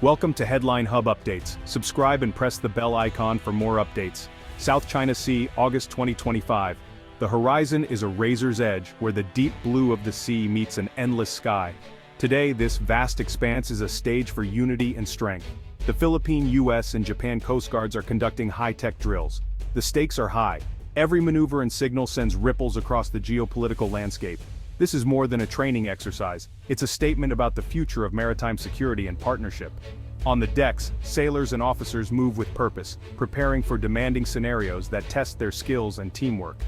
Welcome to Headline Hub Updates. Subscribe and press the bell icon for more updates. South China Sea, August 2025. The horizon is a razor's edge where the deep blue of the sea meets an endless sky. Today, this vast expanse is a stage for unity and strength. The Philippine, US, and Japan Coast Guards are conducting high-tech drills. The stakes are high. Every maneuver and signal sends ripples across the geopolitical landscape. This is more than a training exercise. It's a statement about the future of maritime security and partnership. On the decks, sailors and officers move with purpose, preparing for demanding scenarios that test their skills and teamwork.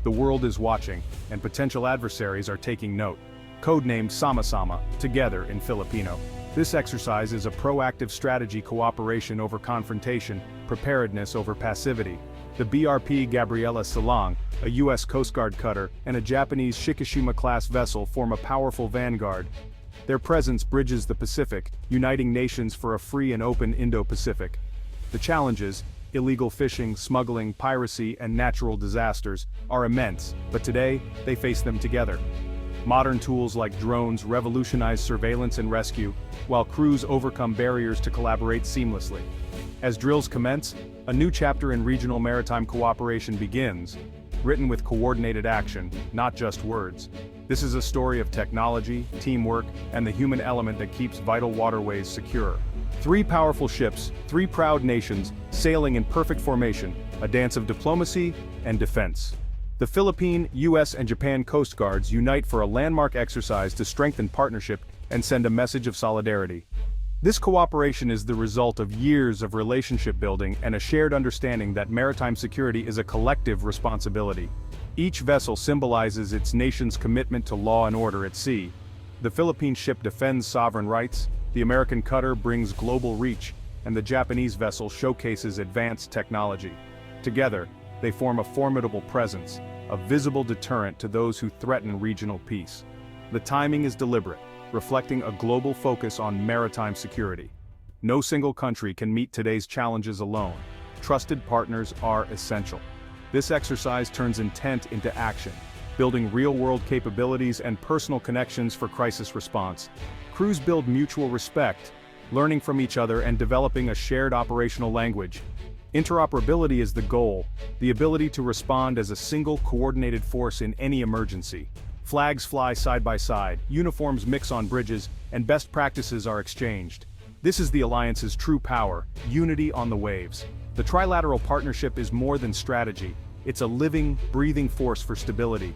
The world is watching, and potential adversaries are taking note. Codenamed Sama-Sama, together in Filipino. This exercise is a proactive strategy cooperation over confrontation, preparedness over passivity. The BRP Gabriela Silang, a U.S. Coast Guard cutter, and a Japanese Shikishima-class vessel form a powerful vanguard. Their presence bridges the Pacific, uniting nations for a free and open Indo-Pacific. The challenges, illegal fishing, smuggling, piracy, and natural disasters, are immense, but today, they face them together. Modern tools like drones revolutionize surveillance and rescue, while crews overcome barriers to collaborate seamlessly. As drills commence, a new chapter in regional maritime cooperation begins, written with coordinated action, not just words. This is a story of technology, teamwork, and the human element that keeps vital waterways secure. Three powerful ships, three proud nations, sailing in perfect formation, a dance of diplomacy and defense. The Philippine, US, and Japan Coast Guards unite for a landmark exercise to strengthen partnership and send a message of solidarity. This cooperation is the result of years of relationship building and a shared understanding that maritime security is a collective responsibility. Each vessel symbolizes its nation's commitment to law and order at sea. The Philippine ship defends sovereign rights, the American cutter brings global reach, and the Japanese vessel showcases advanced technology. Together, they form a formidable presence, a visible deterrent to those who threaten regional peace. The timing is deliberate, reflecting a global focus on maritime security. No single country can meet today's challenges alone. Trusted partners are essential. This exercise turns intent into action, building real-world capabilities and personal connections for crisis response. Crews build mutual respect, learning from each other and developing a shared operational language. Interoperability is the goal, the ability to respond as a single coordinated force in any emergency. Flags fly side by side, uniforms mix on bridges, and best practices are exchanged. This is the alliance's true power, unity on the waves. The trilateral partnership is more than strategy, it's a living, breathing force for stability.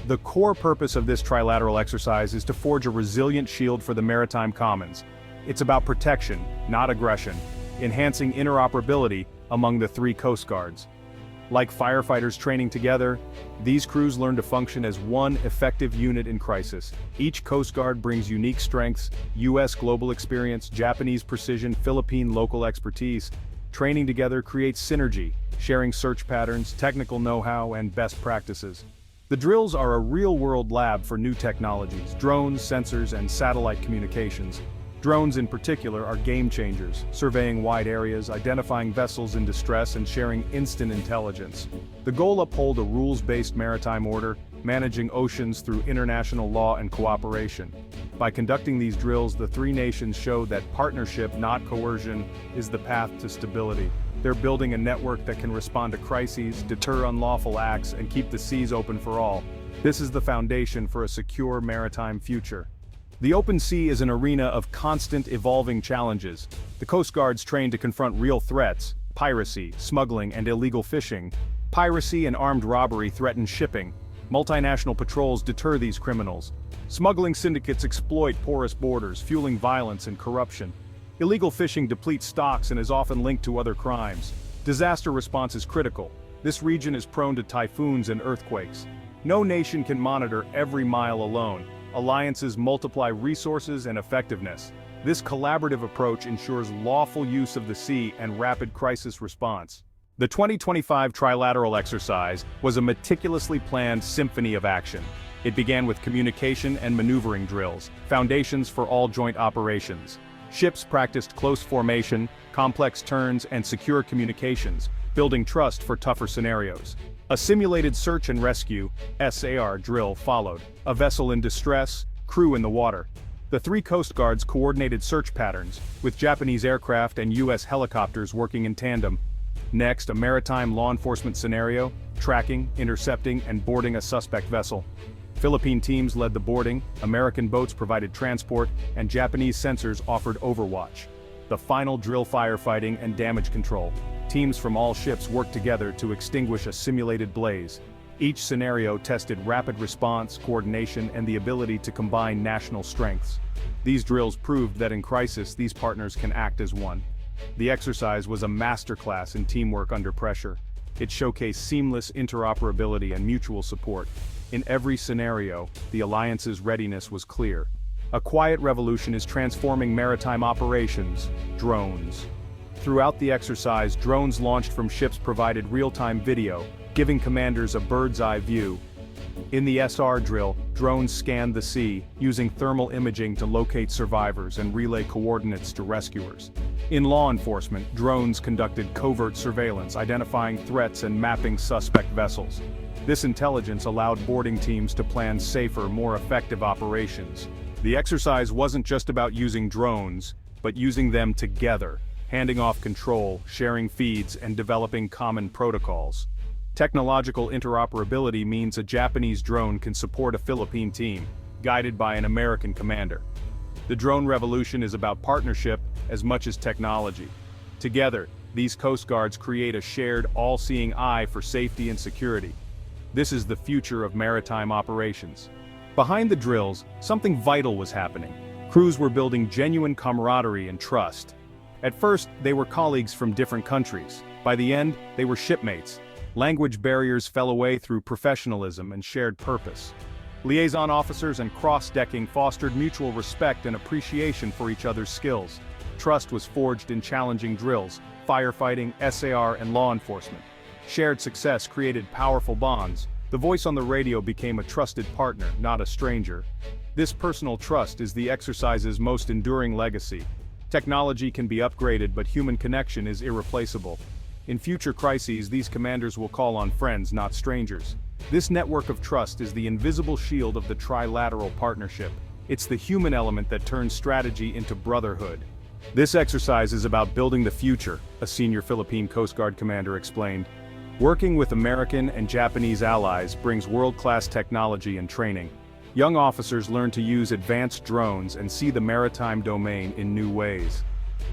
The core purpose of this trilateral exercise is to forge a resilient shield for the maritime commons. It's about protection, not aggression, enhancing interoperability among the three coast guards. Like firefighters training together, these crews learn to function as one effective unit in crisis. Each Coast Guard brings unique strengths, US global experience, Japanese precision, Philippine local expertise. Training together creates synergy, sharing search patterns, technical know-how, and best practices. The drills are a real-world lab for new technologies, drones, sensors, and satellite communications. Drones in particular are game changers, surveying wide areas, identifying vessels in distress, and sharing instant intelligence. The goal: uphold a rules-based maritime order, managing oceans through international law and cooperation. By conducting these drills, the three nations show that partnership, not coercion, is the path to stability. They're building a network that can respond to crises, deter unlawful acts, and keep the seas open for all. This is the foundation for a secure maritime future. The open sea is an arena of constant evolving challenges. The Coast Guards train to confront real threats: piracy, smuggling, and illegal fishing. Piracy and armed robbery threaten shipping. Multinational patrols deter these criminals. Smuggling syndicates exploit porous borders, fueling violence and corruption. Illegal fishing depletes stocks and is often linked to other crimes. Disaster response is critical. This region is prone to typhoons and earthquakes. No nation can monitor every mile alone. Alliances multiply resources and effectiveness. This collaborative approach ensures lawful use of the sea and rapid crisis response. The 2025 trilateral exercise was a meticulously planned symphony of action. It began with communication and maneuvering drills, foundations for all joint operations. Ships practiced close formation, complex turns, and secure communications, building trust for tougher scenarios. A simulated search and rescue (SAR) drill followed, a vessel in distress, crew in the water. The three Coast Guards coordinated search patterns, with Japanese aircraft and U.S. helicopters working in tandem. Next, a maritime law enforcement scenario, tracking, intercepting, and boarding a suspect vessel. Philippine teams led the boarding, American boats provided transport, and Japanese sensors offered overwatch. The final drill firefighting and damage control. Teams from all ships worked together to extinguish a simulated blaze. Each scenario tested rapid response, coordination, and the ability to combine national strengths. These drills proved that in crisis these partners can act as one. The exercise was a masterclass in teamwork under pressure. It showcased seamless interoperability and mutual support. In every scenario, the alliance's readiness was clear. A quiet revolution is transforming maritime operations: drones. Throughout the exercise, drones launched from ships provided real-time video, giving commanders a bird's-eye view. In the SR drill, drones scanned the sea, using thermal imaging to locate survivors and relay coordinates to rescuers. In law enforcement, drones conducted covert surveillance, identifying threats and mapping suspect vessels. This intelligence allowed boarding teams to plan safer, more effective operations. The exercise wasn't just about using drones, but using them together, handing off control, sharing feeds, and developing common protocols. Technological interoperability means a Japanese drone can support a Philippine team, guided by an American commander. The drone revolution is about partnership as much as technology. Together, these Coast Guards create a shared, all-seeing eye for safety and security. This is the future of maritime operations. Behind the drills, something vital was happening. Crews were building genuine camaraderie and trust. At first, they were colleagues from different countries. By the end, they were shipmates. Language barriers fell away through professionalism and shared purpose. Liaison officers and cross-decking fostered mutual respect and appreciation for each other's skills. Trust was forged in challenging drills, firefighting, SAR, and law enforcement. Shared success created powerful bonds. The voice on the radio became a trusted partner, not a stranger. This personal trust is the exercise's most enduring legacy. Technology can be upgraded, but human connection is irreplaceable. In future crises, these commanders will call on friends, not strangers. This network of trust is the invisible shield of the trilateral partnership. It's the human element that turns strategy into brotherhood. This exercise is about building the future, a senior Philippine Coast Guard commander explained. Working with American and Japanese allies brings world-class technology and training. Young officers learn to use advanced drones and see the maritime domain in new ways.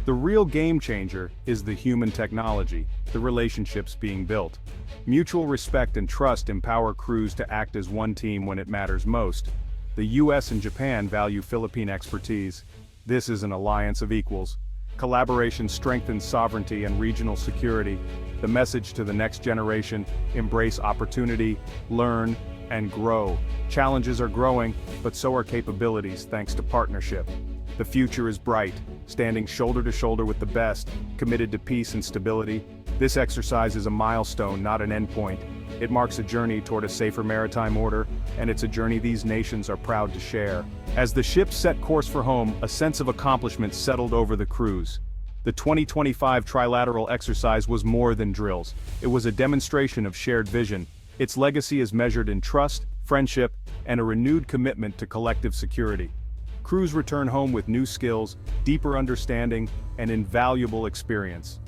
The real game changer is the human technology, the relationships being built. Mutual respect and trust empower crews to act as one team when it matters most. The US and Japan value Philippine expertise. This is an alliance of equals. Collaboration strengthens sovereignty and regional security. The message to the next generation: embrace opportunity, learn, and grow. Challenges are growing, but so are capabilities thanks to partnership. The future is bright, standing shoulder to shoulder with the best, committed to peace and stability. This exercise is a milestone, not an endpoint. It marks a journey toward a safer maritime order, and it's a journey these nations are proud to share. As the ships set course for home, a sense of accomplishment settled over the crews. The 2025 trilateral exercise was more than drills. It was a demonstration of shared vision. Its legacy is measured in trust, friendship, and a renewed commitment to collective security. Crews return home with new skills, deeper understanding, and invaluable experience.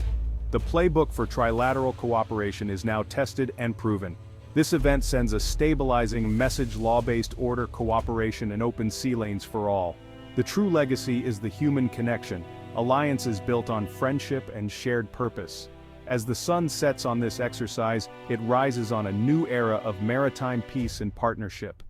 The playbook for trilateral cooperation is now tested and proven. This event sends a stabilizing message: law-based order, cooperation, and open sea lanes for all. The true legacy is the human connection, alliances built on friendship and shared purpose. As the sun sets on this exercise, it rises on a new era of maritime peace and partnership.